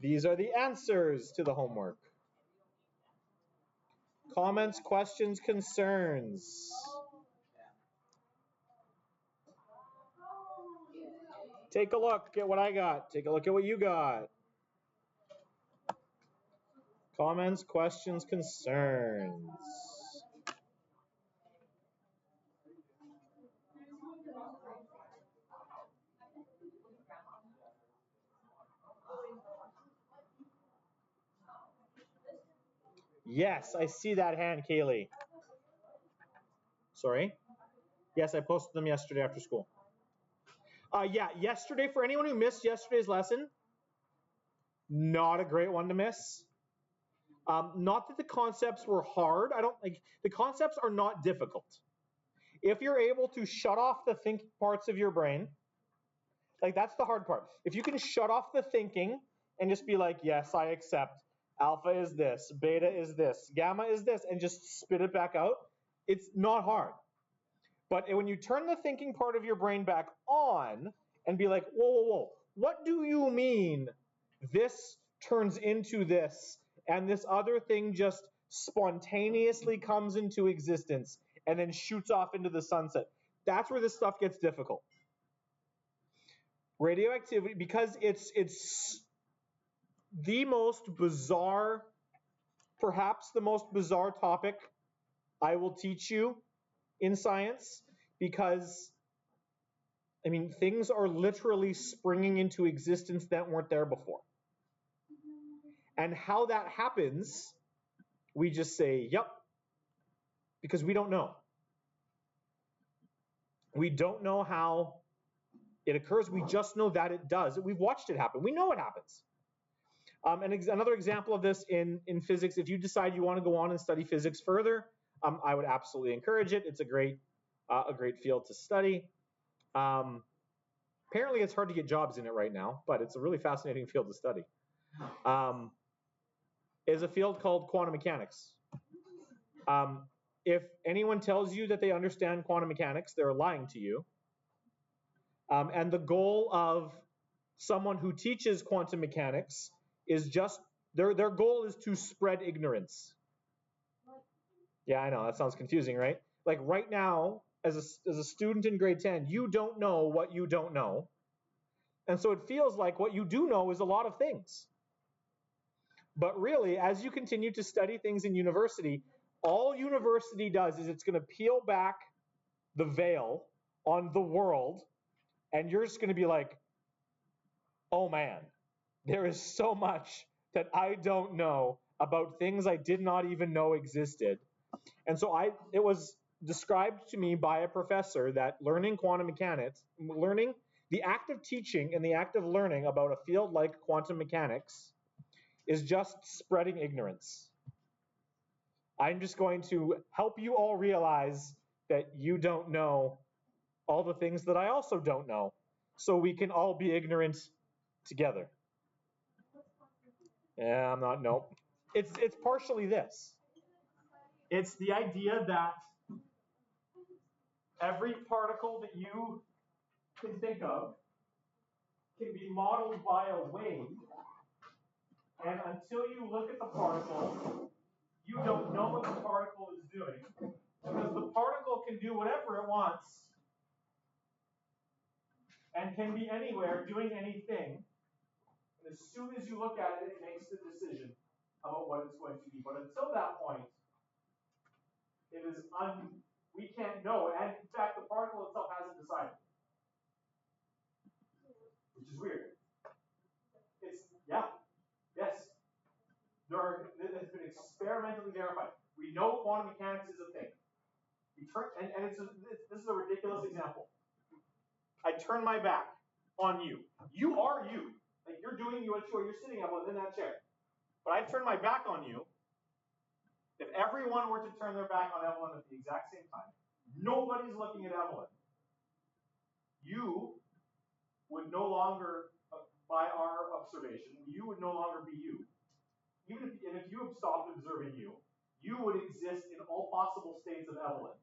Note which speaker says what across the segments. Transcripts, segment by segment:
Speaker 1: These are the answers to the homework. Comments, questions, concerns. Take a look at what I got. Take a look at what you got. Comments, questions, concerns. Yes, I see that hand, Kaylee. Sorry? Yes, I posted them yesterday after school. Yeah, yesterday, for anyone who missed yesterday's lesson, not a great one to miss. Not that the concepts were hard. The concepts are not difficult. If you're able to shut off the thinking parts of your brain, like that's the hard part. If you can shut off the thinking and just be like, yes, I accept. Alpha is this, beta is this, gamma is this, and just spit it back out, it's not hard. But when you turn the thinking part of your brain back on and be like, whoa, what do you mean this turns into this and this other thing just spontaneously comes into existence and then shoots off into the sunset? That's where this stuff gets difficult. Radioactivity, because it's the most bizarre, perhaps the most bizarre topic I will teach you in science, because things are literally springing into existence that weren't there before. And how that happens, we just say, yep, because we don't know. We don't know how it occurs. We just know that it does. We've watched it happen. We know it happens. And another example of this in physics, if you decide you want to go on and study physics further, I would absolutely encourage it. It's a great field to study. Apparently, it's hard to get jobs in it right now, but it's a really fascinating field to study. Is a field called quantum mechanics. If anyone tells you that they understand quantum mechanics, they're lying to you. And the goal of someone who teaches quantum mechanics is just, their goal is to spread ignorance. Yeah, I know, that sounds confusing, right? Like right now, as a student in grade 10, you don't know what you don't know. And so it feels like what you do know is a lot of things. But really, as you continue to study things in university, all university does is it's going to peel back the veil on the world, and you're just going to be like, oh man, there is so much that I don't know about things I did not even know existed. And so it was described to me by a professor that learning quantum mechanics, the act of teaching and the act of learning about a field like quantum mechanics is just spreading ignorance. I'm just going to help you all realize that you don't know all the things that I also don't know, so we can all be ignorant together. Yeah, nope. It's partially this. It's the idea that every particle that you can think of can be modeled by a wave, and until you look at the particle, you don't know what the particle is doing, because the particle can do whatever it wants and can be anywhere doing anything. And as soon as you look at it, it makes the decision about what it's going to be. But until that point, it is we can't know. And in fact, the particle itself hasn't decided, which is weird. It's yes. It has been experimentally verified. We know quantum mechanics is a thing. This is a ridiculous example. I turn my back on you. You are you. Like you're doing you're sitting in that chair. But I turn my back on you. If everyone were to turn their back on Evelyn at the exact same time, nobody's looking at Evelyn. You would no longer, by our observation, you would no longer be you. Even if you have stopped observing you, you would exist in all possible states of Evelyn.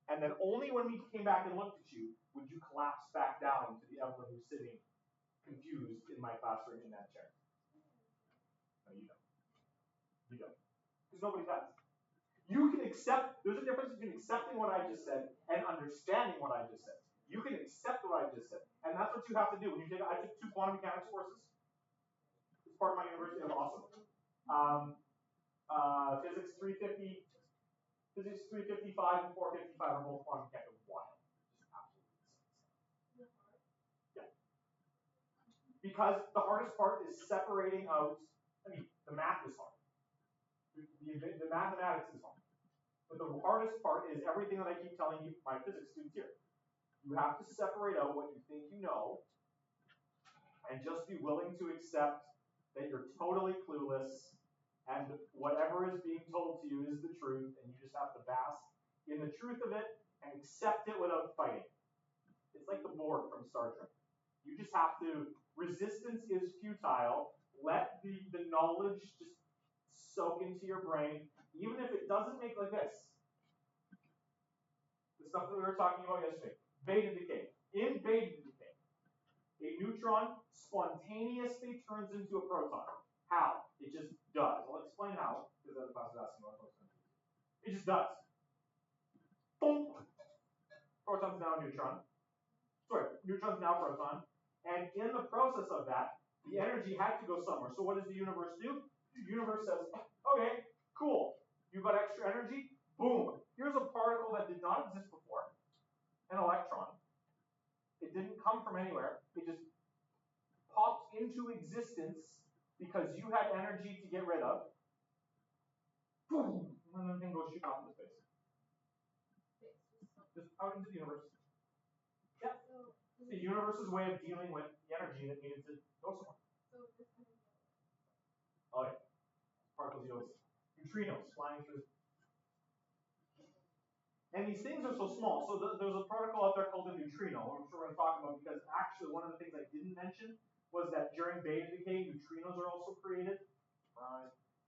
Speaker 1: And then only when we came back and looked at you would you collapse back down to the Evelyn who's sitting confused in my classroom in that chair. No, you don't. You don't. Because nobody does. You can accept, there's a difference between accepting what I just said and understanding what I just said. You can accept what I just said. And that's what you have to do. When you take, I took 2 quantum mechanics courses. It's part of my university. It's awesome. Physics 350, Physics 355 and 455 are both quantum mechanics. Wild. Just absolutely insane. Yeah. Because the hardest part is separating out, I mean, the math is hard. The mathematics is hard. But the hardest part is everything that I keep telling you, my physics students here. You have to separate out what you think you know and just be willing to accept that you're totally clueless and whatever is being told to you is the truth, and you just have to bask in the truth of it and accept it without fighting. It's like the Borg from Star Trek. You just have to, resistance is futile, let the knowledge just soak into your brain, even if it doesn't make like this. The stuff that we were talking about yesterday, beta decay. In beta decay, a neutron spontaneously turns into a proton. How? It just does. I'll explain how, because the other class is asking what it's going to do. It just does. Boom! Proton's now a neutron. Sorry, neutron's now a proton. And in the process of that, the energy had to go somewhere. So what does the universe do? The universe says, okay, cool. You've got extra energy. Boom. Here's a particle that did not exist before, an electron. It didn't come from anywhere. It just popped into existence because you had energy to get rid of. Boom! And then the thing goes shooting off into space. Just out into the universe. Yeah. The universe's way of dealing with the energy that needed to go somewhere. Oh yeah. Particles, neutrinos flying through. And these things are so small. So there's a particle out there called a neutrino, which we're going to talk about, because actually one of the things I didn't mention was that during beta decay, neutrinos are also created.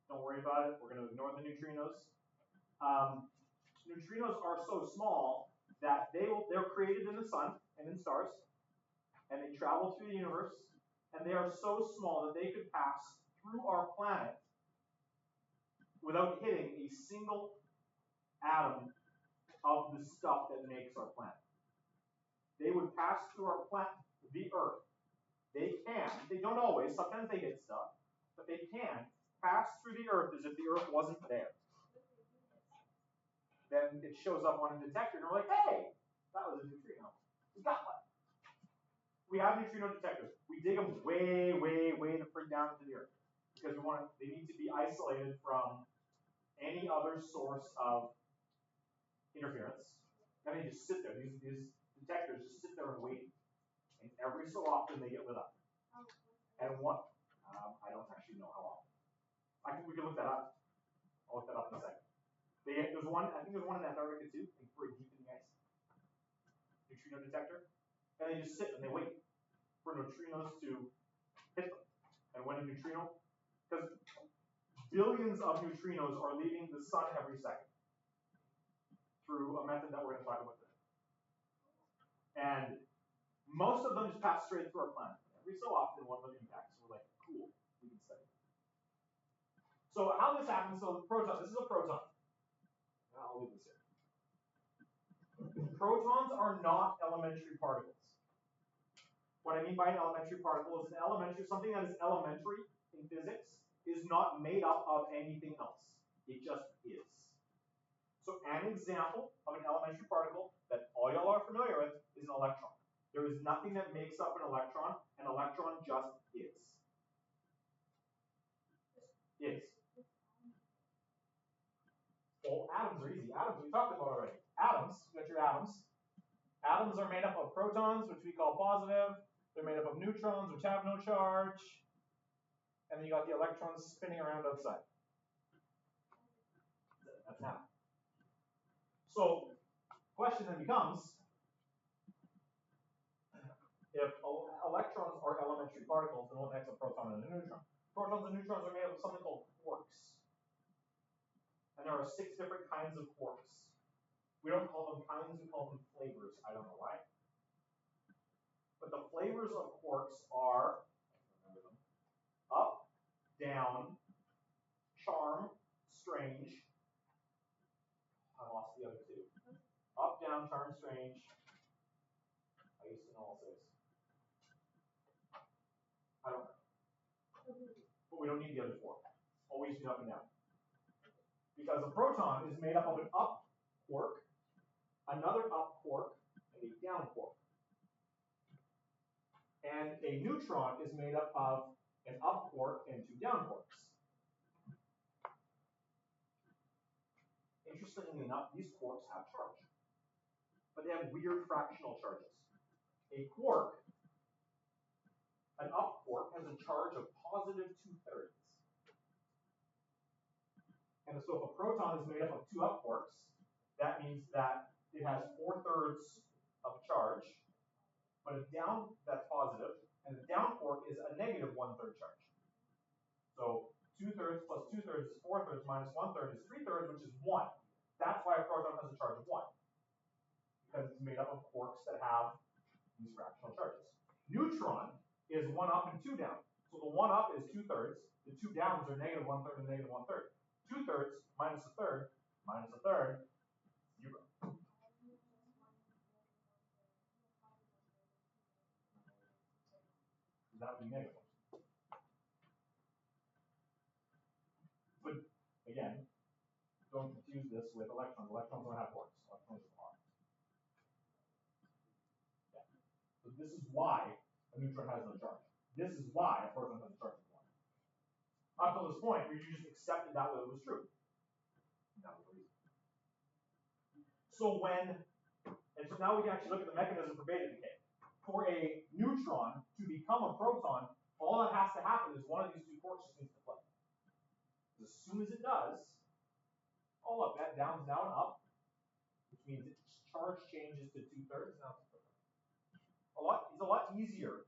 Speaker 1: Don't worry about it. We're going to ignore the neutrinos. Neutrinos are so small that they're created in the sun and in stars, and they travel through the universe, and they are so small that they could pass through our planet without hitting a single atom of the stuff that makes our planet. They would pass through our planet, the Earth. They don't always, sometimes they hit stuff, but they can pass through the Earth as if the Earth wasn't there. Then it shows up on a detector, and we're like, hey, that was a neutrino. We got one. We have neutrino detectors. We dig them way, way, way the frig down into the Earth, because they need to be isolated from any other source of interference. And they just sit there. These detectors just sit there and wait. And every so often they get lit up. And what? I don't actually know how often. We can look that up. I'll look that up in a second. There's one, I think there's one in Antarctica too, like very deep in the ice. Neutrino detector. And they just sit and they wait for neutrinos to hit them. And when a neutrino, because billions of neutrinos are leaving the sun every second through a method that we're going to talk about today. And most of them just pass straight through our planet. Every so often, one of them impacts. We're like, cool, we can study. So how this happens, so the proton, this is a proton. I'll leave this here. Protons are not elementary particles. What I mean by an elementary particle is something that is elementary in physics is not made up of anything else. It just is. So an example of an elementary particle that all y'all are familiar with is an electron. There is nothing that makes up an electron. An electron just is. Is. Well, atoms are easy. Atoms, we talked about already. Atoms, you got your atoms. Atoms are made up of protons, which we call positive. They're made up of neutrons, which have no charge. And then you got the electrons spinning around outside. That's an atom. So, question then becomes, if electrons are elementary particles, then what makes a proton and a neutron? Protons and neutrons are made up of something called quarks. And there are 6 different kinds of quarks. We don't call them kinds, we call them flavors. I don't know why. But the flavors of quarks are, remember them, up, down, strange. I lost the other two. Up, down, charm, strange. I used to know all six. I don't know. But we don't need the other four. Always do up and down. Because a proton is made up of an up quark, another up quark, and a down quark. And a neutron is made up of an up quark and two down quarks. Interestingly enough, these quarks have charge, but they have weird fractional charges. A quark, an up quark, has a charge of positive 2/3. And so if a proton is made up of two up quarks, that means that it has 4/3 of charge, but a down that's positive, and the down quark is a negative 1/3 charge. So 2/3 plus 2/3 is 4/3 minus 1/3 is 3/3, which is 1. That's why a proton has a charge of 1, because it's made up of quarks that have these fractional charges. Neutron is 1 up and 2 down. So the 1 up is 2/3. The 2 downs are negative 1/3 and negative 1/3. 2/3 minus 1/3 minus 1/3, 0. That would be negative. But again, don't confuse this with electrons. Electrons don't have quarks. Electrons are. Yeah. So this is why a neutron has no charge. This is why a proton has a charge of 1. Up to this point, you just accepted that it was true. That was the reason. So so now we can actually look at the mechanism for beta decay. For a neutron to become a proton, all that has to happen is one of these two quarks just needs to flip. As soon as it does, oh look, that down's now and up, which means its charge changes to 2/3. Now it's a lot easier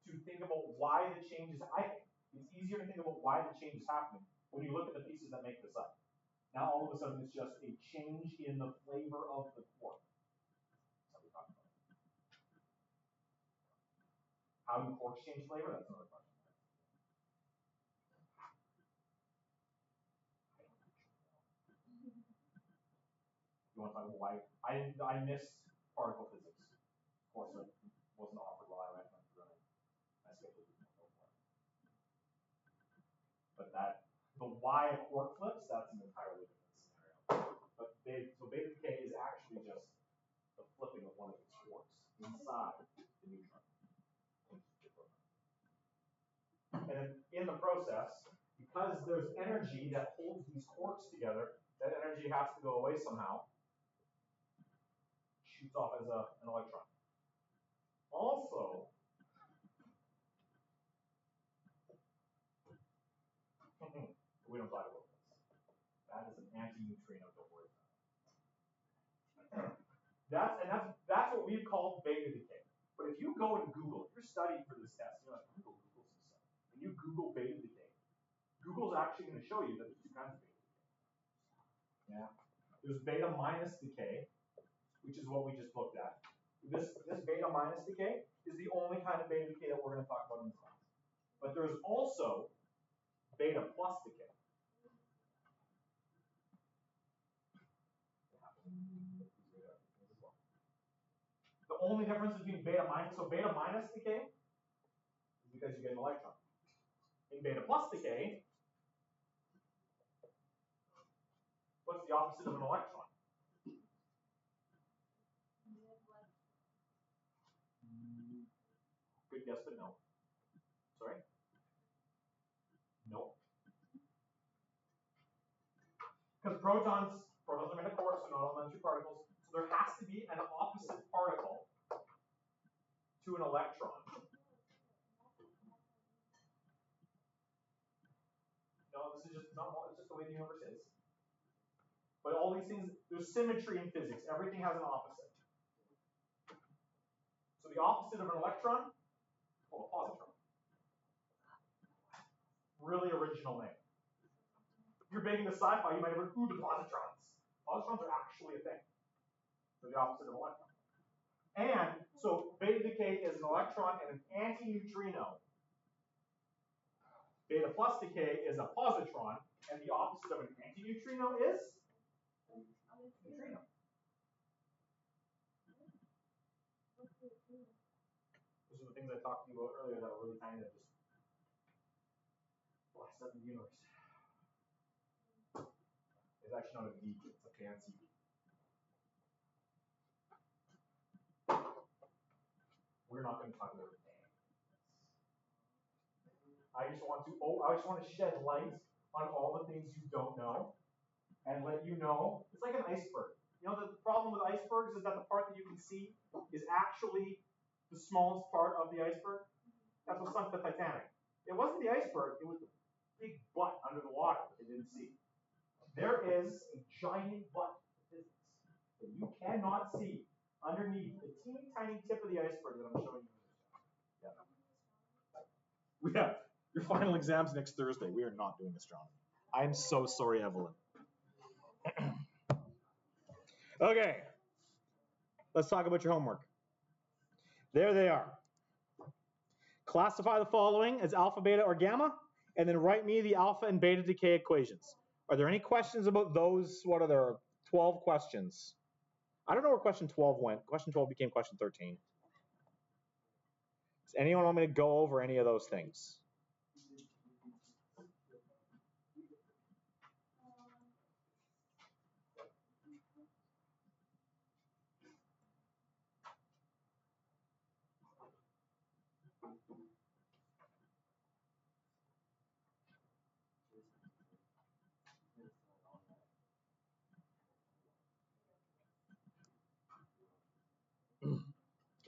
Speaker 1: to think about why the change is. I think it's easier to think about why the change is happening when you look at the pieces that make this up. Now all of a sudden it's just a change in the flavor of the quark. That's how we talk about it. How do quarks change flavor? That's another question. You want to talk about why? I missed particle physics. Of course, it wasn't offered while I went through my schedule. But the why a quark flips, that's an entirely different scenario. But so beta decay is actually just the flipping of one of its quarks inside the neutron. And then in the process, because there's energy that holds these quarks together, that energy has to go away somehow. Shoots off as an electron. Also, we don't talk about this. That is an anti-neutrino, don't worry about it. That's what we've called beta decay. But if you go and Google, if you're studying for this test, you're like, Google some stuff. When you Google beta decay, Google's actually going to show you that there's two kinds of beta decay. Yeah. There's beta minus decay, which is what we just looked at. This beta minus decay is the only kind of beta decay that we're going to talk about in this class. But there's also beta plus decay. The only difference between beta minus, so beta minus decay is because you get an electron. In beta plus decay, what's the opposite of an electron? Good guess, but no. Sorry? No. Because protons are made of quarks, so not elementary particles. So there has to be an opposite particle to an electron. No, this is just not. It's just the way the universe is. But all these things, there's symmetry in physics. Everything has an opposite. So the opposite of an electron, well, a positron. Really original name. If you're big into sci-fi, you might have heard, ooh, the positrons. Positrons are actually a thing. They're the opposite of an electron. And so beta decay is an electron and an anti-neutrino. Beta plus decay is a positron, and the opposite of an antineutrino is neutrino. Those are the things I talked to you about earlier that are really tiny that just blast up in the universe. It's actually not a geek, it's a fancy geek. We're not going to talk about it. I just want to shed light on all the things you don't know and let you know. It's like an iceberg. You know, the problem with icebergs is that the part that you can see is actually the smallest part of the iceberg. That's what sunk the Titanic. It wasn't the iceberg, it was the big butt under the water that they didn't see. There is a giant butt of physics that you cannot see underneath the teeny tiny tip of the iceberg that I'm showing you. Yeah. Your final exam's next Thursday. We are not doing astronomy. I'm so sorry, Evelyn. Okay. Let's talk about your homework. There they are. Classify the following as alpha, beta, or gamma, and then write me the alpha and beta decay equations. Are there any questions about those? What are there? 12 questions. I don't know where question 12 went. Question 12 became question 13. Does anyone want me to go over any of those things?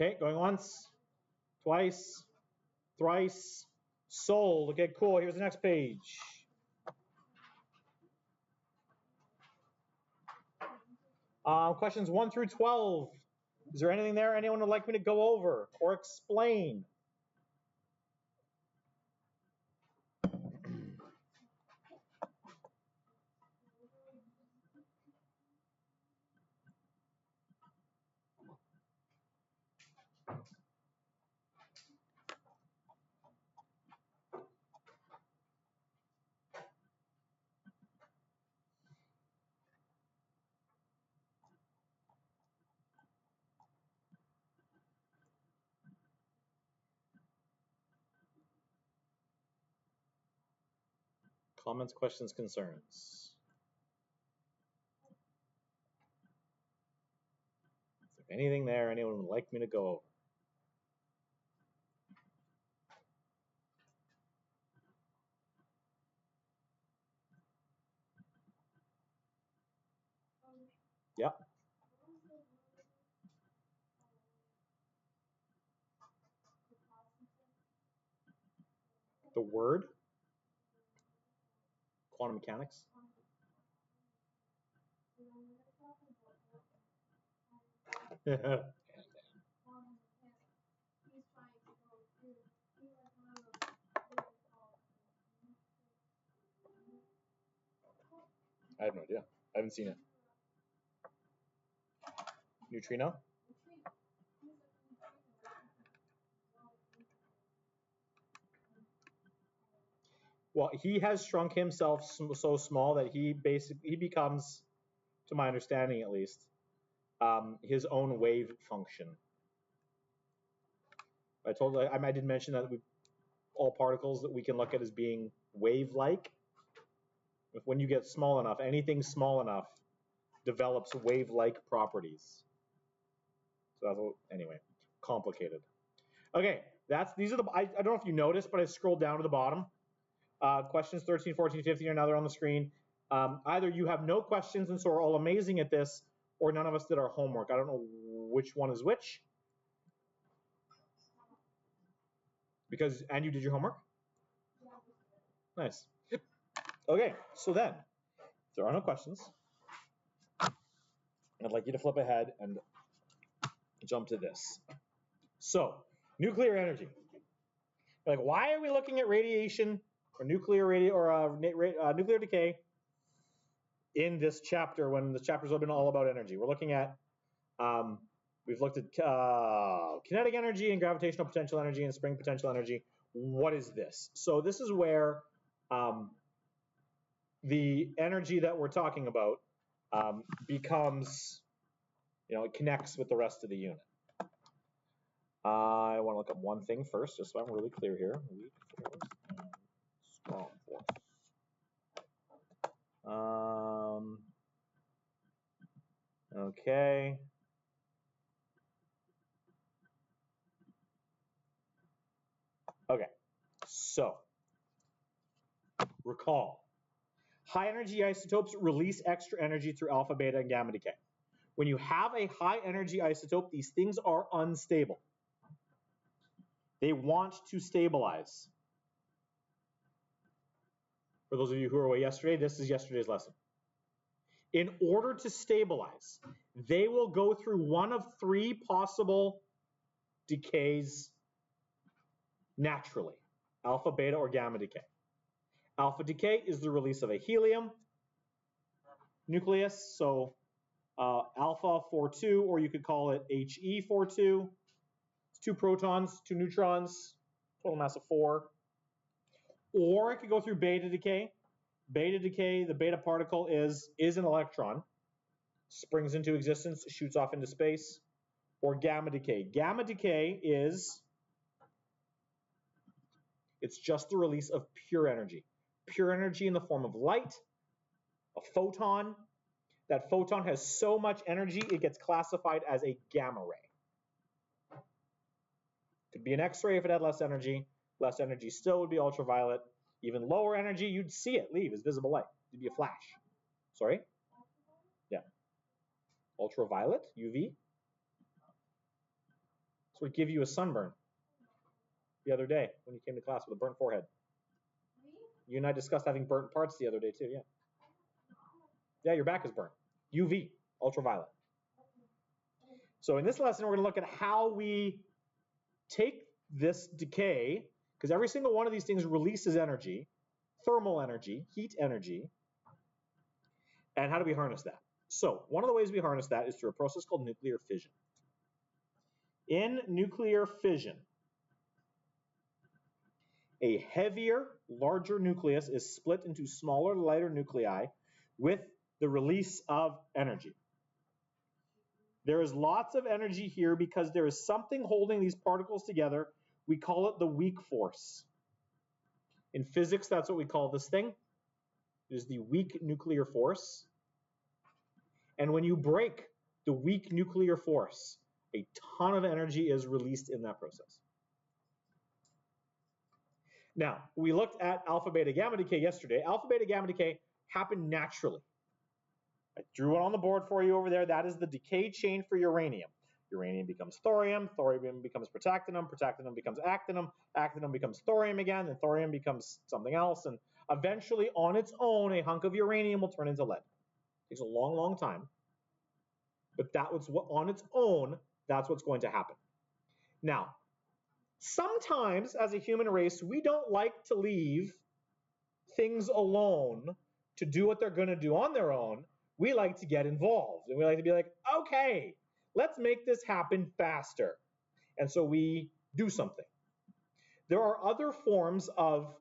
Speaker 1: Okay, going once, twice, thrice, sold. Okay, cool. Here's the next page. Questions 1 through 12. Is there anything there anyone would like me to go over or explain? Comments, questions, concerns? Is there anything there anyone would like me to go over? Yeah. The word? Quantum mechanics? I have no idea. I haven't seen it. Neutrino? Well, he has shrunk himself so small that he becomes, to my understanding at least, his own wave function. I did mention that all particles that we can look at as being wave-like. When you get small enough, anything small enough develops wave-like properties. So that's anyway, complicated. Okay, these are the. I don't know if you noticed, but I scrolled down to the bottom. Questions 13, 14, 15 are now there on the screen. Either you have no questions and so are all amazing at this, or none of us did our homework. I don't know which one is which. And you did your homework? Nice. Okay, so then, if there are no questions, I'd like you to flip ahead and jump to this. So, nuclear energy. Like, why are we looking at radiation or nuclear nuclear decay in this chapter when the chapters have been all about energy? We're looking at, we've looked at kinetic energy and gravitational potential energy and spring potential energy. What is this? So this is where the energy that we're talking about becomes, it connects with the rest of the unit. I want to look up one thing first, just so I'm really clear here. Weak force and strong force. Okay. Okay. So, recall. High energy isotopes release extra energy through alpha, beta, and gamma decay. When you have a high energy isotope, these things are unstable. They want to stabilize. For those of you who were away yesterday, this is yesterday's lesson. In order to stabilize, they will go through one of three possible decays naturally: alpha, beta, or gamma decay. Alpha decay is the release of a helium nucleus, so alpha 4-2, or you could call it He 4-2. It's 2 protons, 2 neutrons, total mass of 4. Or it could go through beta decay. Beta decay, the beta particle is an electron, springs into existence, shoots off into space. Or gamma decay. Gamma decay it's just the release of pure energy. Pure energy in the form of light, a photon. That photon has so much energy, it gets classified as a gamma ray. Could be an X-ray if it had less energy. Less energy still would be ultraviolet. Even lower energy, you'd see it leave as visible light. It'd be a flash. Sorry? Yeah. Ultraviolet, UV. This would give you a sunburn the other day when you came to class with a burnt forehead. You and I discussed having burnt parts the other day too, yeah. Yeah, your back is burnt. UV, ultraviolet. So in this lesson, we're going to look at how we take this decay, because every single one of these things releases energy, thermal energy, heat energy, and how do we harness that? So one of the ways we harness that is through a process called nuclear fission. In nuclear fission, a heavier, larger nucleus is split into smaller, lighter nuclei with the release of energy. There is lots of energy here because there is something holding these particles together. We call it the weak force. In physics, that's what we call this thing. It is the weak nuclear force. And when you break the weak nuclear force, a ton of energy is released in that process. Now, we looked at alpha, beta, gamma decay yesterday. Alpha, beta, gamma decay happen naturally. I drew it on the board for you over there. That is the decay chain for uranium. Uranium becomes thorium, thorium becomes protactinium, protactinium becomes actinium, actinium becomes thorium again, and thorium becomes something else, and eventually on its own, a hunk of uranium will turn into lead. It takes a long, long time, but that was what, on its own, that's what's going to happen. Now, sometimes as a human race, we don't like to leave things alone to do what they're going to do on their own. We like to get involved, and we like to be like, okay, let's make this happen faster. And so we do something. There are other forms of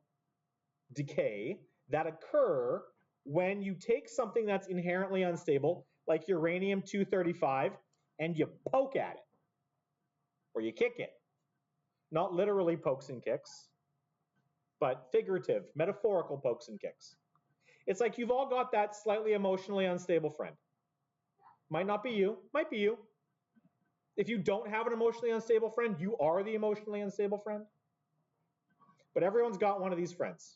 Speaker 1: decay that occur when you take something that's inherently unstable, like uranium-235, and you poke at it, or you kick it. Not literally pokes and kicks, but figurative, metaphorical pokes and kicks. It's like you've all got that slightly emotionally unstable friend. Might not be you, might be you. If you don't have an emotionally unstable friend, you are the emotionally unstable friend. But everyone's got one of these friends.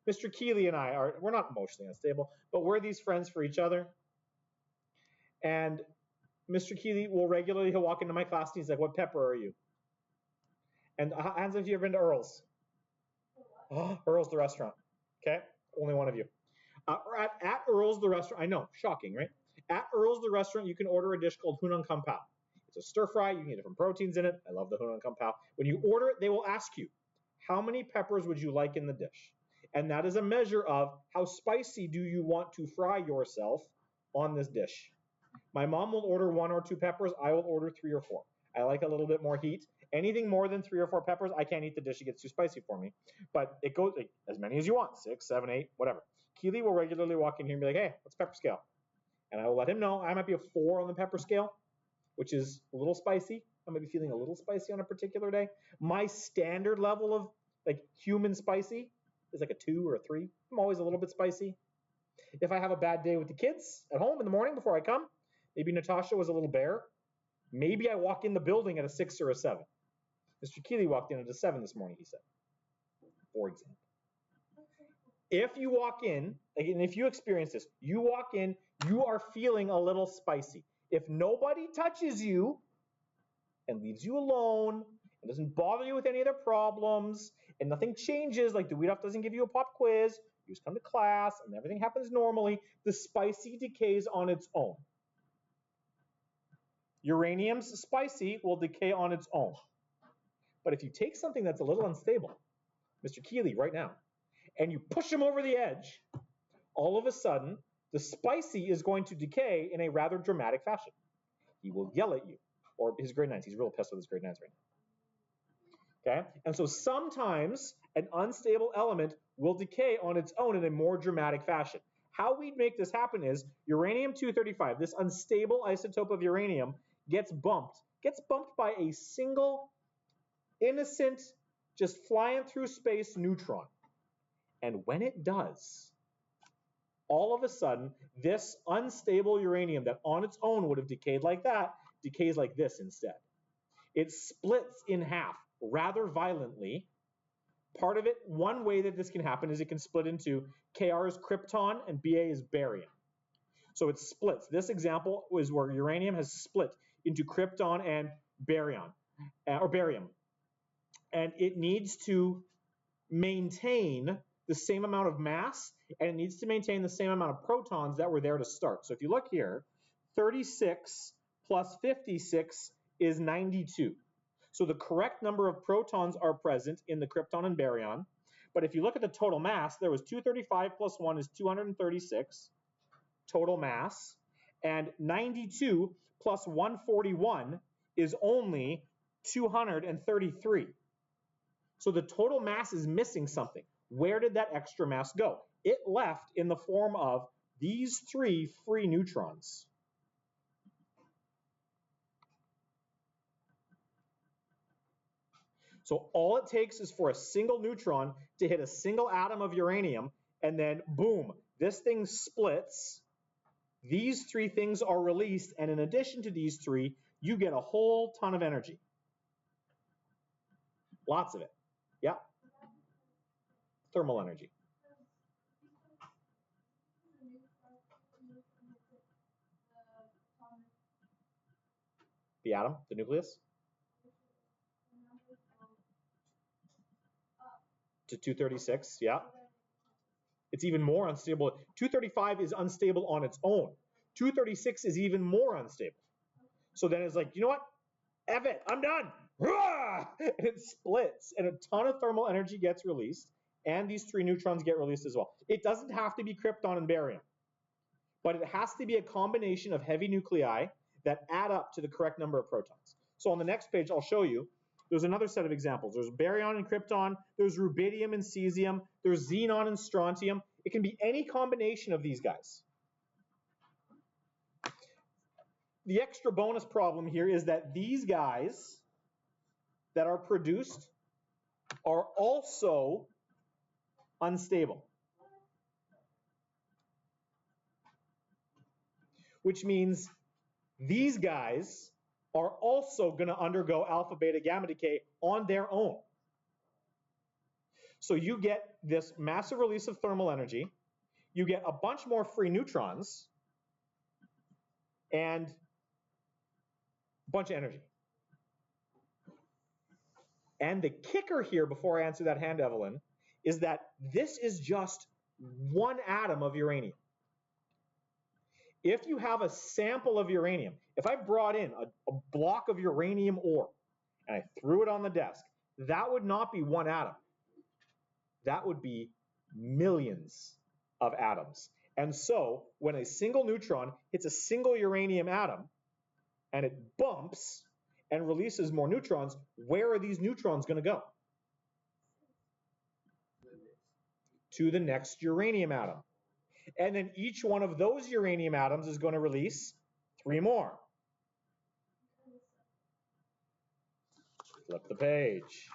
Speaker 1: Mr. Keeley and I we're not emotionally unstable, but we're these friends for each other. And Mr. Keeley will regularly, he'll walk into my class and he's like, what pepper are you? And hands up if you've ever been to Earl's. Oh, Earl's the restaurant. Okay? Only one of you. At Earl's the restaurant, I know, shocking, right? At Earl's the restaurant, you can order a dish called Hunan Kung Pao. It's a stir fry, you can get different proteins in it. I love the Hunan Kung Pao. When you order it, they will ask you, how many peppers would you like in the dish? And that is a measure of how spicy do you want to fry yourself on this dish. My mom will order 1 or 2 peppers, I will order 3 or 4. I like a little bit more heat, Anything more than 3 or 4 peppers, I can't eat the dish. It gets too spicy for me. But it goes like, as many as you want, 6, 7, 8, whatever. Keeley will regularly walk in here and be like, hey, what's pepper scale? And I will let him know I might be a 4 on the pepper scale, which is a little spicy. I might be feeling a little spicy on a particular day. My standard level of like human spicy is like a 2 or a 3. I'm always a little bit spicy. If I have a bad day with the kids at home in the morning before I come, maybe Natasha was a little bear. Maybe I walk in the building at a 6 or a 7. Mr. Keeley walked in at a 7 this morning, he said, for example. If you walk in, and if you experience this, you walk in, you are feeling a little spicy. If nobody touches you and leaves you alone and doesn't bother you with any of their problems and nothing changes, like the Weed Off doesn't give you a pop quiz, you just come to class and everything happens normally, the spicy decays on its own. Uranium's spicy will decay on its own. But if you take something that's a little unstable, Mr. Keeley right now, and you push him over the edge, all of a sudden, the spicy is going to decay in a rather dramatic fashion. He will yell at you, or his grade 9s. He's real pissed with his grade 9s right now. Okay? And so sometimes an unstable element will decay on its own in a more dramatic fashion. How we make this happen is uranium-235, this unstable isotope of uranium, gets bumped by a single innocent, just flying through space neutron. And when it does, all of a sudden, this unstable uranium that on its own would have decayed like that, decays like this instead. It splits in half rather violently. Part of it, one way that this can happen is it can split into Kr is krypton and Ba is barium. So it splits. This example is where uranium has split into krypton and barium. And it needs to maintain the same amount of mass, and it needs to maintain the same amount of protons that were there to start. So if you look here, 36 plus 56 is 92. So the correct number of protons are present in the krypton and baryon. But if you look at the total mass, there was 235 plus 1 is 236 total mass, and 92 plus 141 is only 233. So the total mass is missing something. Where did that extra mass go? It left in the form of these 3 free neutrons. So all it takes is for a single neutron to hit a single atom of uranium, and then boom, this thing splits. These 3 things are released, and in addition to these 3, you get a whole ton of energy. Lots of it. Yeah. Thermal energy. The atom, the nucleus? To 236, yeah. It's even more unstable. 235 is unstable on its own. 236 is even more unstable. So then it's like, you know what? F it, I'm done. And it splits, and a ton of thermal energy gets released, and these 3 neutrons get released as well. It doesn't have to be krypton and barium, but it has to be a combination of heavy nuclei that add up to the correct number of protons. So on the next page, I'll show you, there's another set of examples. There's baryon and krypton, there's rubidium and cesium, there's xenon and strontium. It can be any combination of these guys. The extra bonus problem here is that these guys that are produced are also unstable, which means these guys are also going to undergo alpha, beta, gamma decay on their own. So you get this massive release of thermal energy, you get a bunch more free neutrons, and a bunch of energy. And the kicker here, before I answer that hand, Evelyn, is that this is just one atom of uranium. If you have a sample of uranium, if I brought in a block of uranium ore and I threw it on the desk, that would not be one atom. That would be millions of atoms. And so when a single neutron hits a single uranium atom and it bumps, and releases more neutrons, where are these neutrons going to go? To the next uranium atom. And then each one of those uranium atoms is going to release 3 more. Flip the page.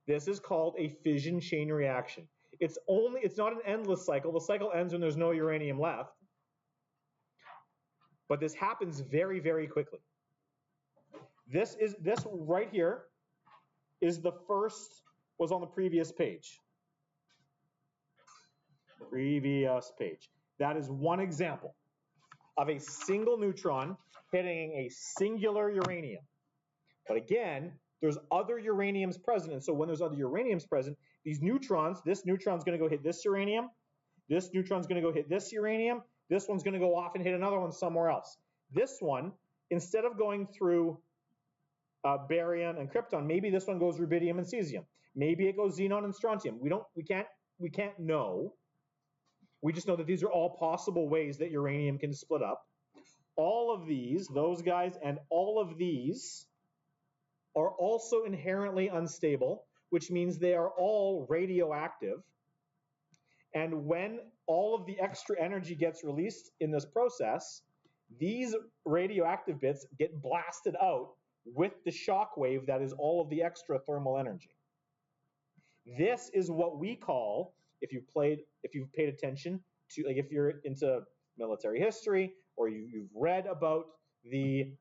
Speaker 1: This is called a fission chain reaction. It's not an endless cycle. The cycle ends when there's no uranium left. But this happens very, very quickly. This right here is the first, was on the previous page. Previous page. That is one example of a single neutron hitting a singular uranium. But again, there's other uraniums present, and so when there's other uraniums present, these neutrons, this neutron's going to go hit this uranium, this neutron's going to go hit this uranium, this one's going to go off and hit another one somewhere else. This one, instead of going through barium and krypton, maybe this one goes rubidium and cesium. Maybe it goes xenon and strontium. We can't know. We just know that these are all possible ways that uranium can split up. All of these, those guys, and all of these are also inherently unstable, which means they are all radioactive. And when all of the extra energy gets released in this process, these radioactive bits get blasted out with the shock wave that is all of the extra thermal energy. This is what we call, if you've paid attention to, like if you're into military history or you've read about the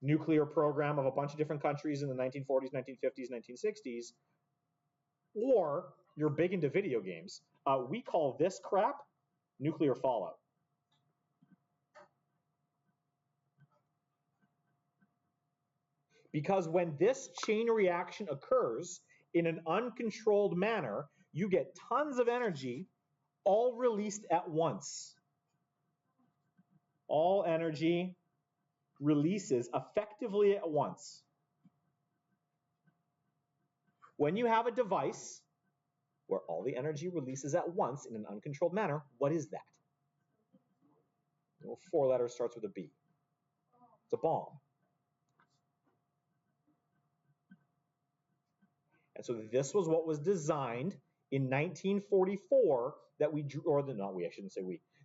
Speaker 1: nuclear program of a bunch of different countries in the 1940s, 1950s, 1960s, or you're big into video games, we call this crap nuclear fallout. Because when this chain reaction occurs in an uncontrolled manner, you get tons of energy all released at once. All energy releases effectively at once. When you have a device where all the energy releases at once in an uncontrolled manner, what is that? Well, 4 letters, starts with a B. It's a bomb. And so this was what was designed in 1944 that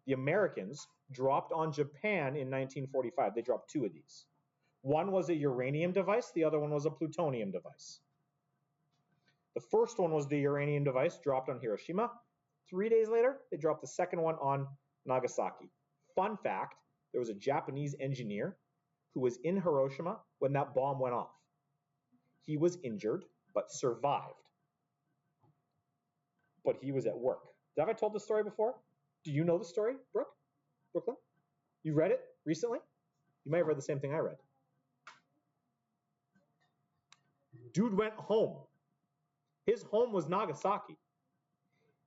Speaker 1: the Americans dropped on Japan in 1945. They dropped 2 of these. One was a uranium device, the other one was a plutonium device. The first one was the uranium device dropped on Hiroshima. 3 days later, they dropped the second one on Nagasaki. Fun fact, there was a Japanese engineer who was in Hiroshima when that bomb went off. He was injured, but survived. But he was at work. Have I told this story before? Do you know the story, Brooklyn? You read it recently? You might have read the same thing I read. Dude went home. His home was Nagasaki.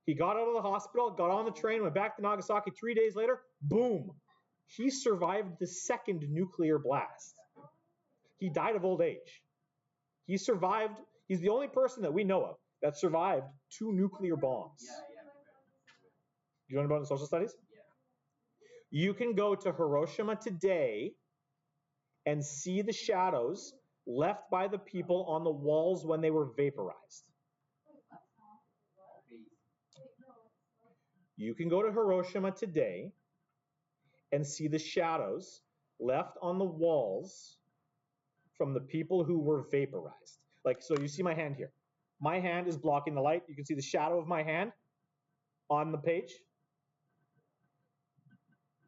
Speaker 1: He got out of the hospital, got on the train, went back to Nagasaki. 3 days later, boom. He survived the second nuclear blast. He died of old age. He survived. He's the only person that we know of that survived 2 nuclear bombs. You know about it in social studies? You can go to Hiroshima today and see the shadows left by the people on the walls when they were vaporized. You can go to Hiroshima today and see the shadows left on the walls from the people who were vaporized. Like, so you see my hand here. My hand is blocking the light. You can see the shadow of my hand on the page.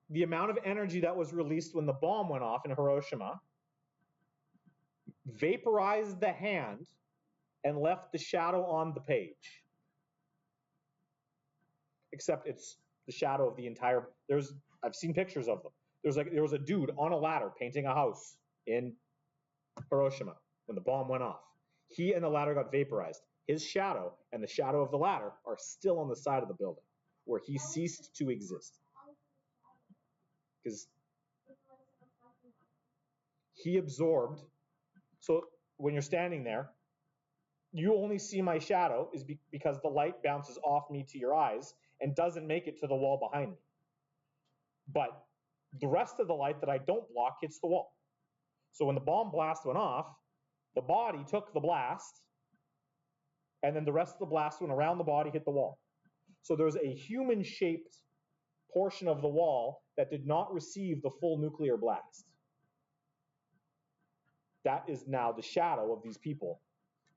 Speaker 1: The amount of energy that was released when the bomb went off in Hiroshima vaporized the hand and left the shadow on the page. Except it's the shadow of the entire, I've seen pictures of them. There was a dude on a ladder painting a house in Hiroshima when the bomb went off. He and the ladder got vaporized. His shadow and the shadow of the ladder are still on the side of the building where he ceased to exist. Because he absorbed, so when you're standing there, you only see my shadow is because the light bounces off me to your eyes and doesn't make it to the wall behind me. But the rest of the light that I don't block hits the wall. So when the bomb blast went off, the body took the blast, and then the rest of the blast went around the body, hit the wall. So there's a human-shaped portion of the wall that did not receive the full nuclear blast. That is now the shadow of these people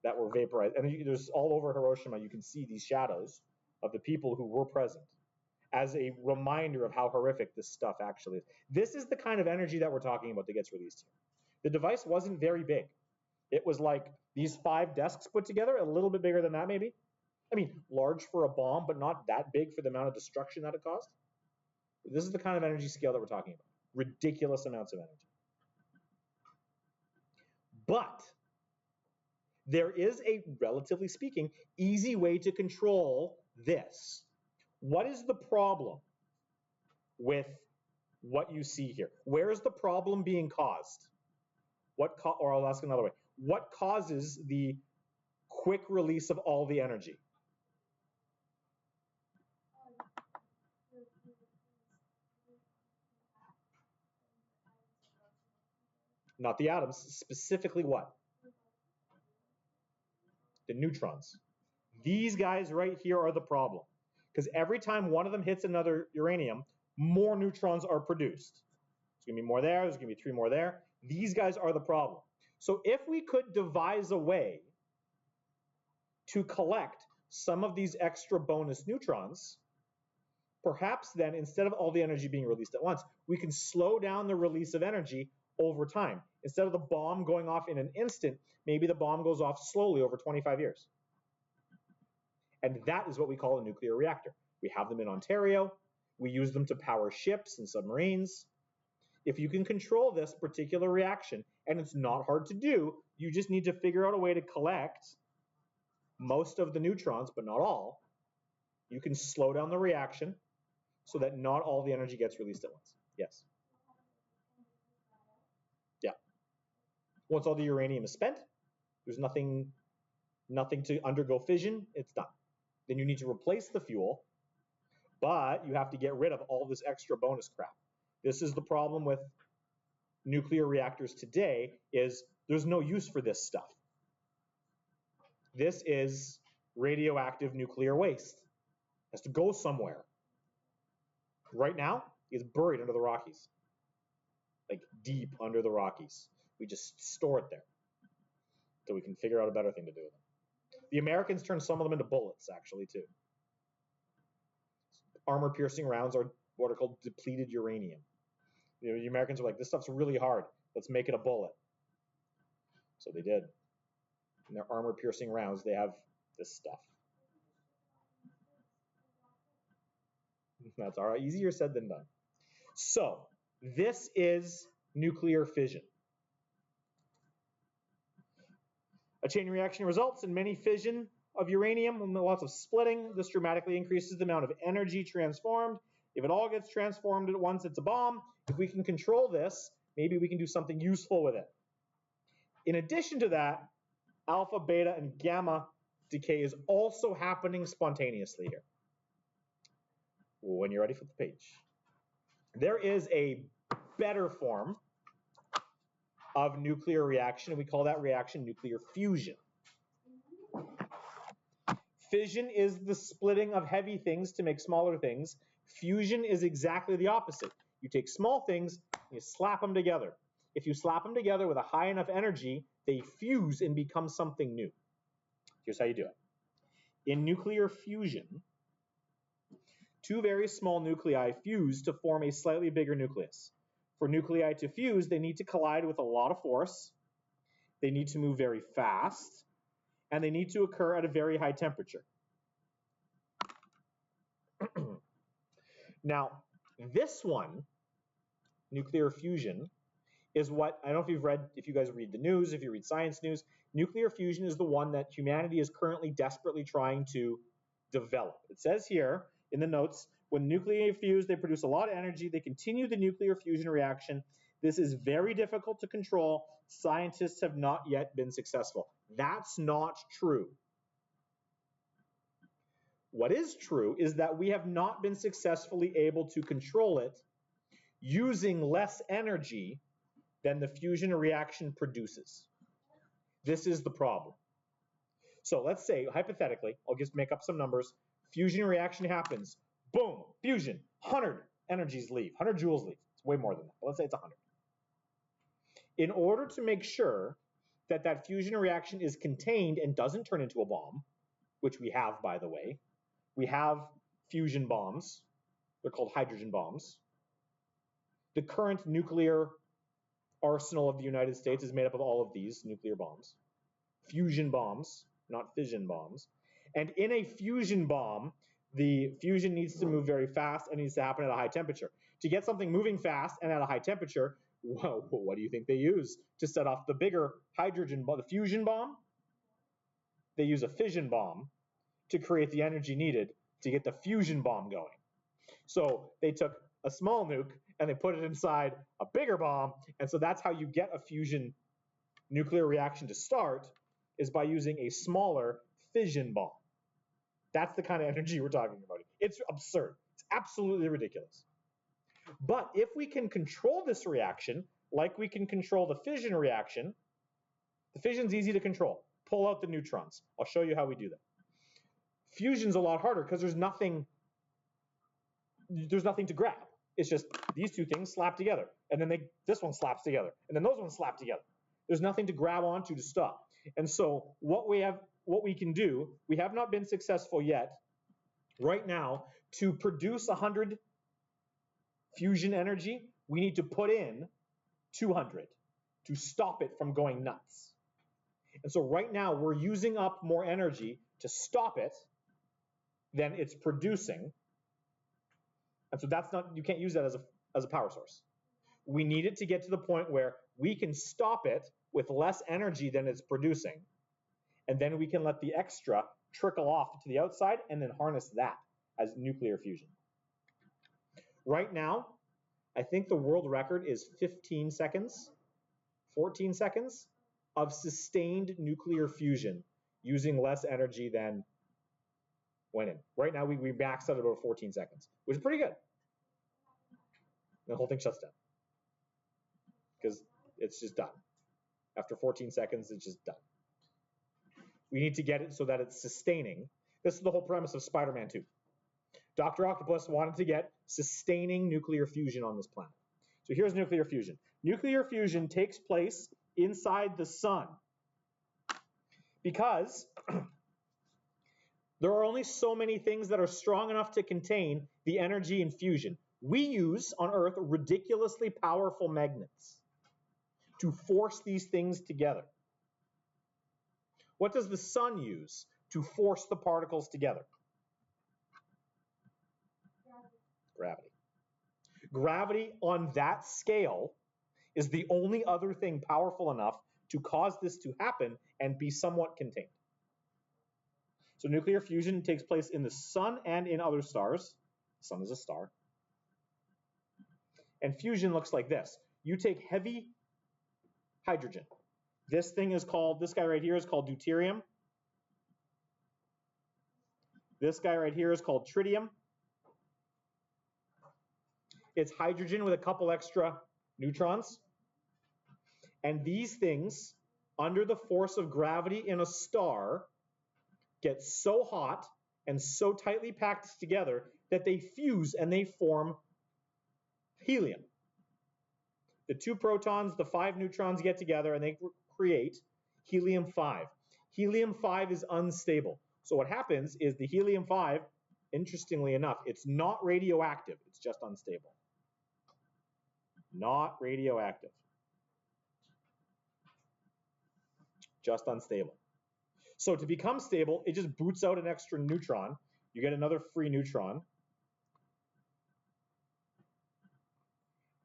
Speaker 1: that were vaporized. And there's all over Hiroshima, you can see these shadows of the people who were present as a reminder of how horrific this stuff actually is. This is the kind of energy that we're talking about that gets released here. The device wasn't very big. It was like these 5 desks put together, a little bit bigger than that maybe. I mean, large for a bomb, but not that big for the amount of destruction that it caused. This is the kind of energy scale that we're talking about. Ridiculous amounts of energy. But there is a, relatively speaking, easy way to control this. What is the problem with what you see here? Where is the problem being caused? Or I'll ask another way. What causes the quick release of all the energy? Not the atoms, specifically what? The neutrons. These guys right here are the problem. Because every time one of them hits another uranium, more neutrons are produced. There's going to be more there, there's going to be 3 more there. These guys are the problem. So if we could devise a way to collect some of these extra bonus neutrons, perhaps then instead of all the energy being released at once, we can slow down the release of energy over time. Instead of the bomb going off in an instant, maybe the bomb goes off slowly over 25 years. And that is what we call a nuclear reactor. We have them in Ontario. We use them to power ships and submarines. If you can control this particular reaction, and it's not hard to do, you just need to figure out a way to collect most of the neutrons, but not all. You can slow down the reaction so that not all the energy gets released at once. Yes? Yeah. Once all the uranium is spent, there's nothing to undergo fission, it's done. Then you need to replace the fuel, but you have to get rid of all this extra bonus crap. This is the problem with nuclear reactors today, is there's no use for this stuff. This is radioactive nuclear waste. It has to go somewhere. Right now, it's buried under the Rockies, like deep under the Rockies. We just store it there so we can figure out a better thing to do with them. The Americans turned some of them into bullets, actually, too. Armor-piercing rounds are what are called depleted uranium. The Americans are like, this stuff's really hard. Let's make it a bullet. So they did. In their armor-piercing rounds, they have this stuff. That's all right. Easier said than done. So this is nuclear fission. A chain reaction results in many fission of uranium and lots of splitting. This dramatically increases the amount of energy transformed. If it all gets transformed at once, it's a bomb. If we can control this, maybe we can do something useful with it. In addition to that, alpha, beta, and gamma decay is also happening spontaneously here. When you're ready, flip the page. There is a better form of nuclear reaction, and we call that reaction nuclear fusion. Fission is the splitting of heavy things to make smaller things. Fusion is exactly the opposite. You take small things, you slap them together. If you slap them together with a high enough energy, they fuse and become something new. Here's how you do it. In nuclear fusion, 2 very small nuclei fuse to form a slightly bigger nucleus. For nuclei to fuse, they need to collide with a lot of force, they need to move very fast, and they need to occur at a very high temperature. Now, this one, nuclear fusion, is what, I don't know if you guys read the news, if you read science news, nuclear fusion is the one that humanity is currently desperately trying to develop. It says here in the notes, when nuclei fuse, they produce a lot of energy, they continue the nuclear fusion reaction. This is very difficult to control. Scientists have not yet been successful. That's not true. What is true is that we have not been successfully able to control it using less energy than the fusion reaction produces. This is the problem. So let's say, hypothetically, I'll just make up some numbers, fusion reaction happens, boom, fusion, 100 energies leave, 100 joules leave. It's way more than that, but let's say it's 100. In order to make sure that that fusion reaction is contained and doesn't turn into a bomb, which we have, by the way, we have fusion bombs. They're called hydrogen bombs. The current nuclear arsenal of the United States is made up of all of these nuclear bombs. Fusion bombs, not fission bombs. And in a fusion bomb, the fusion needs to move very fast and needs to happen at a high temperature. To get something moving fast and at a high temperature, well, what do you think they use to set off the bigger hydrogen bomb, the fusion bomb? They use a fission bomb to create the energy needed to get the fusion bomb going. So they took a small nuke and they put it inside a bigger bomb, and so that's how you get a fusion nuclear reaction to start, is by using a smaller fission bomb. That's the kind of energy we're talking about. It's absurd. It's absolutely ridiculous. But if we can control this reaction, like we can control the fission reaction, the fission's easy to control. Pull out the neutrons. I'll show you how we do that. Fusion's a lot harder because there's nothing to grab. It's just these two things slap together, and then this one slaps together, and then those ones slap together. There's nothing to grab onto to stop. And so what we can do, we have not been successful yet, right now, to produce 100 fusion energy, we need to put in 200 to stop it from going nuts. And so right now we're using up more energy to stop it than it's producing. And so that's not, you can't use that as a power source. We need it to get to the point where we can stop it with less energy than it's producing. And then we can let the extra trickle off to the outside and then harness that as nuclear fusion. Right now, I think the world record is 15 seconds, 14 seconds of sustained nuclear fusion using less energy than went in. Right now, we maxed out at about 14 seconds, which is pretty good. The whole thing shuts down because it's just done. After 14 seconds, it's just done. We need to get it so that it's sustaining. This is the whole premise of Spider-Man 2. Dr. Octopus wanted to get sustaining nuclear fusion on this planet. So here's nuclear fusion. Nuclear fusion takes place inside the sun because there are only so many things that are strong enough to contain the energy in fusion. We use, on Earth, ridiculously powerful magnets to force these things together. What does the sun use to force the particles together? Gravity. Gravity on that scale is the only other thing powerful enough to cause this to happen and be somewhat contained. So nuclear fusion takes place in the sun and in other stars. The sun is a star. And fusion looks like this. You take heavy hydrogen. This guy right here is called deuterium. This guy right here is called tritium. It's hydrogen with a couple extra neutrons. And these things, under the force of gravity in a star, get so hot and so tightly packed together that they fuse and they form helium. The 2 protons, the 5 neutrons get together and they create helium-5. Helium-5 is unstable. So what happens is the helium-5, interestingly enough, it's not radioactive, it's just unstable. Not radioactive. Just unstable. So to become stable, it just boots out an extra neutron. You get another free neutron.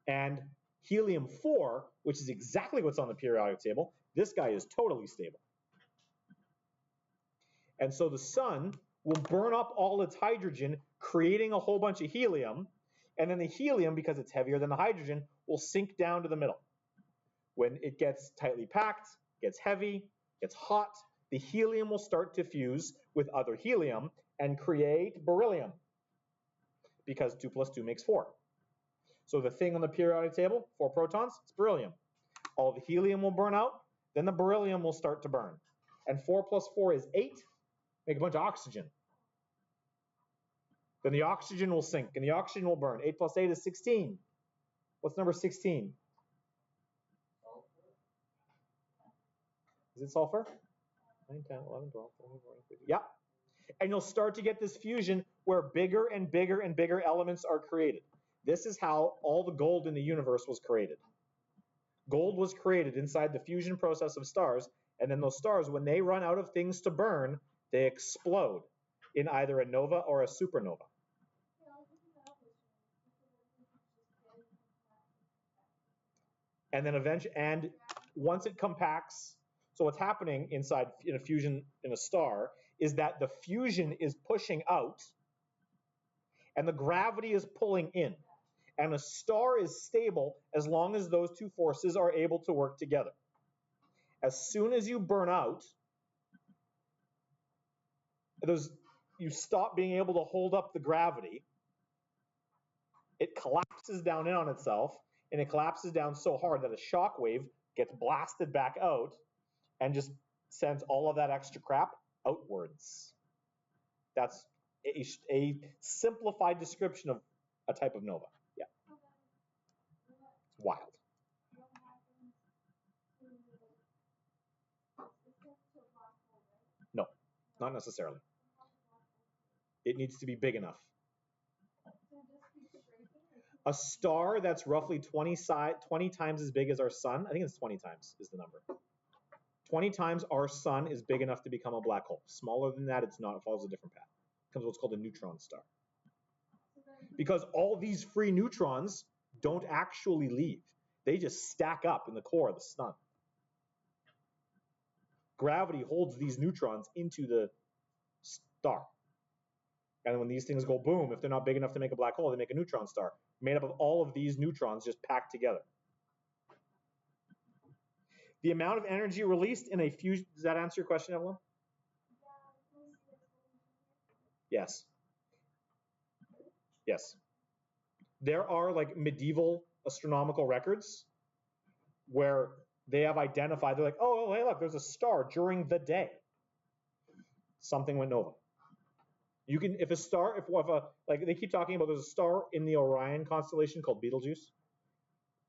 Speaker 1: And helium-4, which is exactly what's on the periodic table, this guy is totally stable. And so the sun will burn up all its hydrogen, creating a whole bunch of helium, and then the helium, because it's heavier than the hydrogen, will sink down to the middle. When it gets tightly packed, gets heavy, gets hot, the helium will start to fuse with other helium and create beryllium, because 2 plus 2 makes 4. So the thing on the periodic table, 4 protons, it's beryllium. All the helium will burn out, then the beryllium will start to burn. And 4 plus 4 is 8. Make a bunch of oxygen. Then the oxygen will sink, and the oxygen will burn. 8 plus 8 is 16. What's number 16? Is it sulfur? 9, 10, 11, 12, 13, 14, 15. Yeah. And you'll start to get this fusion where bigger and bigger and bigger elements are created. This is how all the gold in the universe was created. Gold was created inside the fusion process of stars, and then those stars, when they run out of things to burn, they explode in either a nova or a supernova. And then eventually, and once it compacts, so what's happening inside in a fusion in a star is that the fusion is pushing out and the gravity is pulling in. And a star is stable as long as those two forces are able to work together. As soon as you burn out, you stop being able to hold up the gravity. It collapses down in on itself, and it collapses down so hard that a shock wave gets blasted back out and just sends all of that extra crap outwards. That's a simplified description of a type of nova. Yeah. It's wild. No, not necessarily. It needs to be big enough. A star that's roughly 20 times as big as our sun, I think it's 20 times is the number. 20 times our sun is big enough to become a black hole. Smaller than that, it's not. It follows a different path. It becomes what's called a neutron star. Because all these free neutrons don't actually leave. They just stack up in the core of the sun. Gravity holds these neutrons into the star. And when these things go boom, if they're not big enough to make a black hole, they make a neutron star, made up of all of these neutrons just packed together. The amount of energy released in a fusion, does that answer your question, Evelyn? Yes. Yes. There are like medieval astronomical records where they have identified, they're like, oh, hey, look, there's a star during the day. Something went nova. You can, if a star, like they keep talking about there's a star in the Orion constellation called Betelgeuse.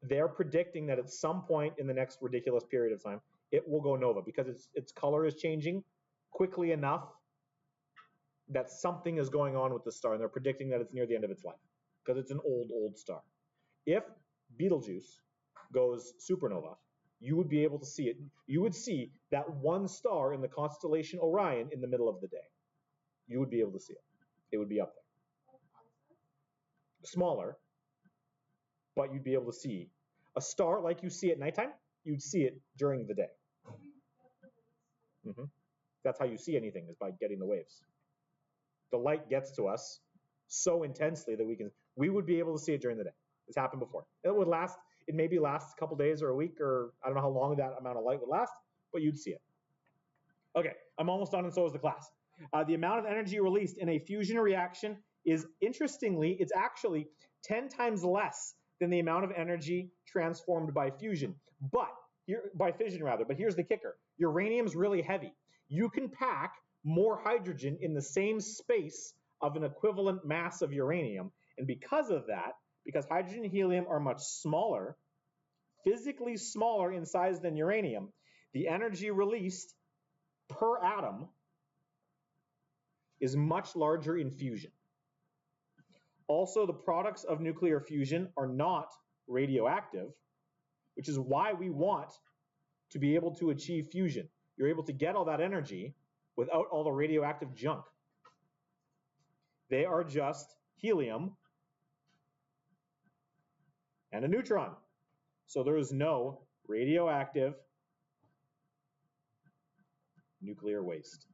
Speaker 1: They're predicting that at some point in the next ridiculous period of time, it will go nova because its color is changing quickly enough that something is going on with the star, and they're predicting that it's near the end of its life because it's an old star. If Betelgeuse goes supernova, you would be able to see it. You would see that one star in the constellation Orion in the middle of the day. You would be able to see it. It would be up there. Smaller, but you'd be able to see a star like you see at nighttime. You'd see it during the day. That's how you see anything, is by getting the waves. The light gets to us so intensely that we would be able to see it during the day. It's happened before. It maybe lasts a couple days or a week, or I don't know how long that amount of light would last, but you'd see it. Okay, I'm almost done, and so is the class. The amount of energy released in a fusion reaction is, interestingly, it's actually 10 times less than the amount of energy transformed by fusion. By fission rather, but here's the kicker. Uranium's really heavy. You can pack more hydrogen in the same space of an equivalent mass of uranium, and because of that, because hydrogen and helium are much smaller, physically smaller in size than uranium, the energy released per atom is much larger in fusion. Also, the products of nuclear fusion are not radioactive, which is why we want to be able to achieve fusion. You're able to get all that energy without all the radioactive junk. They are just helium and a neutron. So there is no radioactive nuclear waste.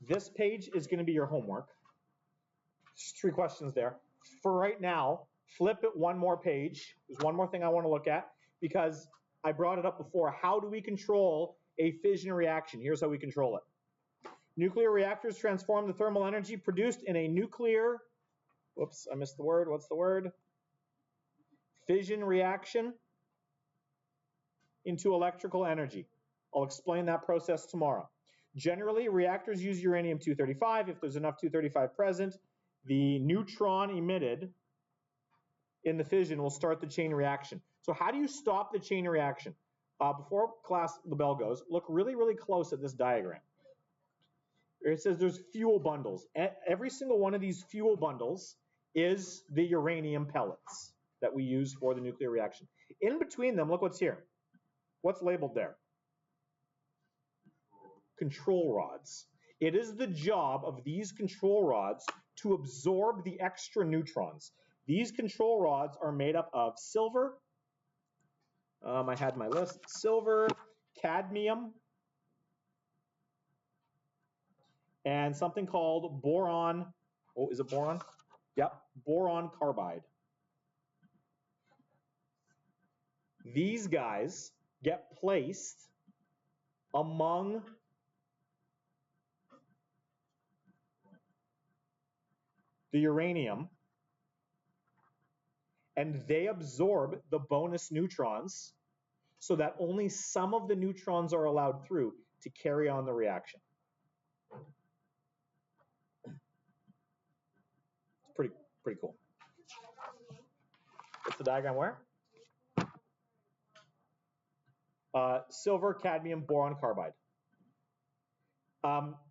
Speaker 1: This page is going to be your homework. There's 3 questions there. For right now, flip it one more page. There's one more thing I want to look at because I brought it up before. How do we control a fission reaction? Here's how we control it. Nuclear reactors transform the thermal energy produced in a nuclear, whoops, I missed the word. What's the word? Fission reaction into electrical energy. I'll explain that process tomorrow. Generally, reactors use uranium-235. If there's enough 235 present, the neutron emitted in the fission will start the chain reaction. So how do you stop the chain reaction? Before class, the bell goes, look really, really close at this diagram. It says there's fuel bundles. Every single one of these fuel bundles is the uranium pellets that we use for the nuclear reaction. In between them, look what's here. What's labeled there? Control rods. It is the job of these control rods to absorb the extra neutrons. These control rods are made up of silver, I had my list, silver, cadmium, and something called boron, oh, is it boron? Yep, boron carbide. These guys get placed among the uranium, and they absorb the bonus neutrons so that only some of the neutrons are allowed through to carry on the reaction. It's pretty cool. What's the diagram where? Silver, cadmium, boron, carbide.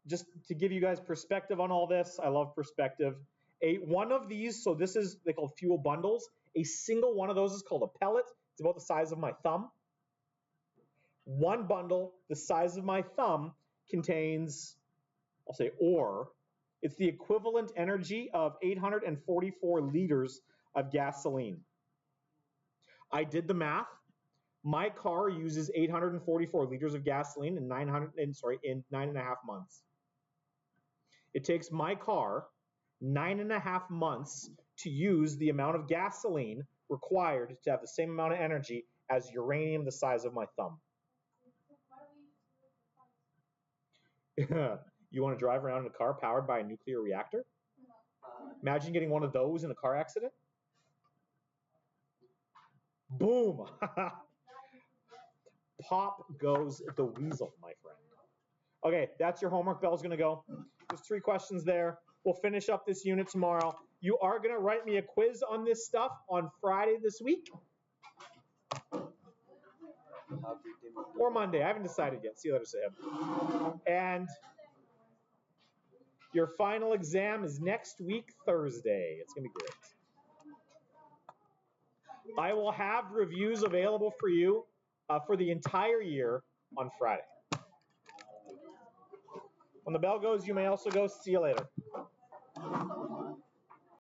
Speaker 1: Just to give you guys perspective on all this, I love perspective. One of these, so this is, they call fuel bundles. A single one of those is called a pellet. It's about the size of my thumb. One bundle, the size of my thumb, contains, I'll say ore. It's the equivalent energy of 844 liters of gasoline. I did the math. My car uses 844 liters of gasoline in 9.5 months. It takes my car 9.5 months to use the amount of gasoline required to have the same amount of energy as uranium the size of my thumb. You want to drive around in a car powered by a nuclear reactor? Imagine getting one of those in a car accident. Boom! Pop goes the weasel, my friend. Okay, that's your homework. Bell's going to go. There's 3 questions there. We'll finish up this unit tomorrow. You are going to write me a quiz on this stuff on Friday this week. Or Monday. I haven't decided yet. See you later, Sam. And your final exam is next week, Thursday. It's going to be great. I will have reviews available for you for the entire year on Friday. When the bell goes, you may also go. See you later.